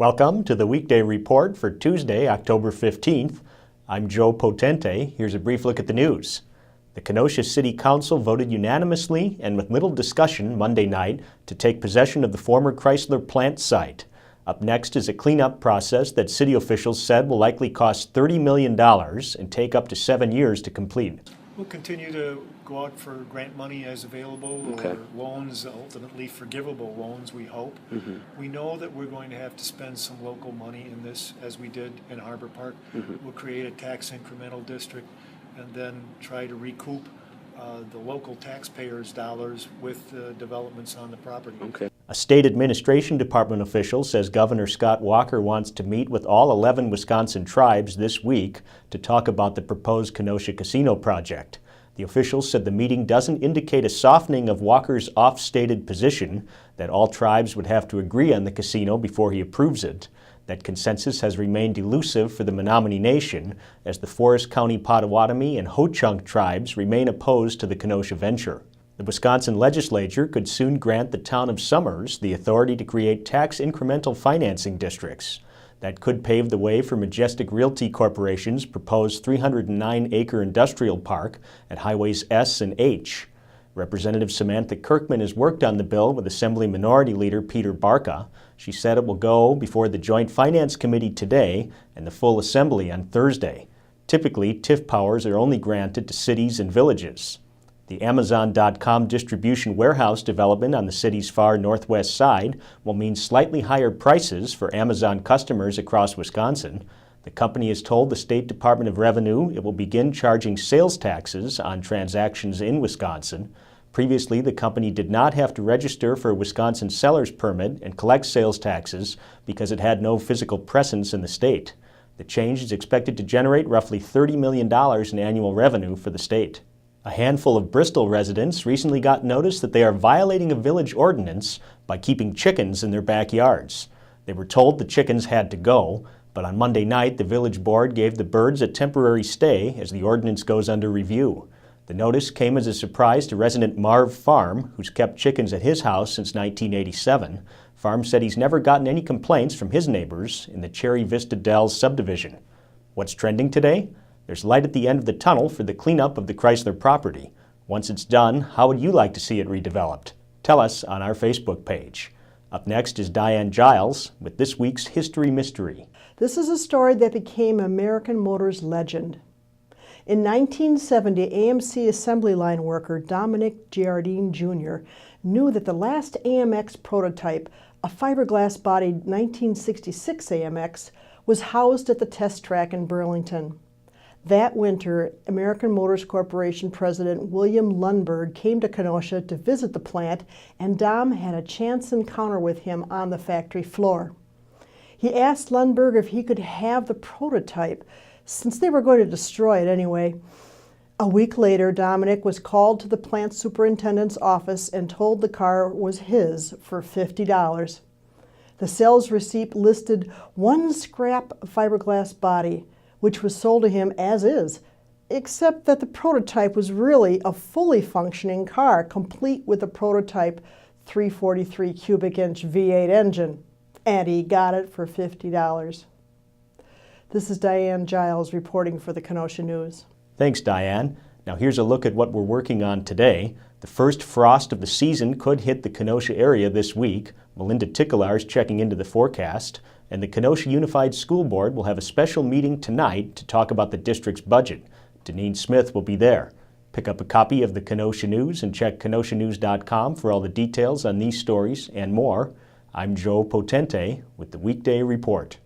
Welcome to the Weekday Report for Tuesday, October 15th. I'm Joe Potente. Here's a brief look at the news. The Kenosha City Council voted unanimously and with little discussion Monday night to take possession of the former Chrysler plant site. Up next is a cleanup process that city officials said will likely cost $30 million and take up to 7 years to complete. We'll continue to go out for grant money as available, or loans, ultimately forgivable loans, we hope. We know that we're going to have to spend some local money in this, as we did in Harbor Park. We'll create a tax incremental district and then try to recoup the local taxpayers' dollars with the developments on the property. A state administration department official says Governor Scott Walker wants to meet with all 11 Wisconsin tribes this week to talk about the proposed Kenosha casino project. The official said the meeting doesn't indicate a softening of Walker's oft-stated position that all tribes would have to agree on the casino before he approves it. That consensus has remained elusive for the Menominee Nation as the Forest County Potawatomi and Ho-Chunk tribes remain opposed to the Kenosha venture. The Wisconsin Legislature could soon grant the town of Somers the authority to create tax incremental financing districts. That could pave the way for Majestic Realty Corporation's proposed 309-acre industrial park at Highways S and H. Representative Samantha Kirkman has worked on the bill with Assembly Minority Leader Peter Barca. She said it will go before the Joint Finance Committee today and the full Assembly on Thursday. Typically, TIF powers are only granted to cities and villages. The Amazon.com distribution warehouse development on the city's far northwest side will mean slightly higher prices for Amazon customers across Wisconsin. The company has told the State Department of Revenue it will begin charging sales taxes on transactions in Wisconsin. Previously, the company did not have to register for a Wisconsin seller's permit and collect sales taxes because it had no physical presence in the state. The change is expected to generate roughly $30 million in annual revenue for the state. A handful of Bristol residents recently got notice that they are violating a village ordinance by keeping chickens in their backyards. They were told the chickens had to go, but on Monday night the village board gave the birds a temporary stay as the ordinance goes under review. The notice came as a surprise to resident Marv Farm, who's kept chickens at his house since 1987. Farm said he's never gotten any complaints from his neighbors in the Cherry Vista Dells subdivision. What's trending today? There's light at the end of the tunnel for the cleanup of the Chrysler property. Once it's done, how would you like to see it redeveloped? Tell us on our Facebook page. Up next is Diane Giles with this week's History Mystery. This is a story that became American Motors legend. In 1970, AMC assembly line worker Dominic Giardine Jr. knew that the last AMX prototype, a fiberglass-bodied 1966 AMX, was housed at the test track in Burlington. That winter, American Motors Corporation President William Lundberg came to Kenosha to visit the plant, and Dom had a chance encounter with him on the factory floor. He asked Lundberg if he could have the prototype, since they were going to destroy it anyway. A week later, Dominic was called to the plant superintendent's office and told the car was his for $50. The sales receipt listed one scrap fiberglass body, which was sold to him as is, except that the prototype was really a fully functioning car, complete with a prototype 343 cubic inch V8 engine, and he got it for $50. This is Diane Giles reporting for the Kenosha News. Thanks, Diane. Now here's a look at what we're working on today. The first frost of the season could hit the Kenosha area this week. Melinda Ticklar is checking into the forecast. And the Kenosha Unified School Board will have a special meeting tonight to talk about the district's budget. Deneen Smith will be there. Pick up a copy of the Kenosha News and check kenoshanews.com for all the details on these stories and more. I'm Joe Potente with the Weekday Report.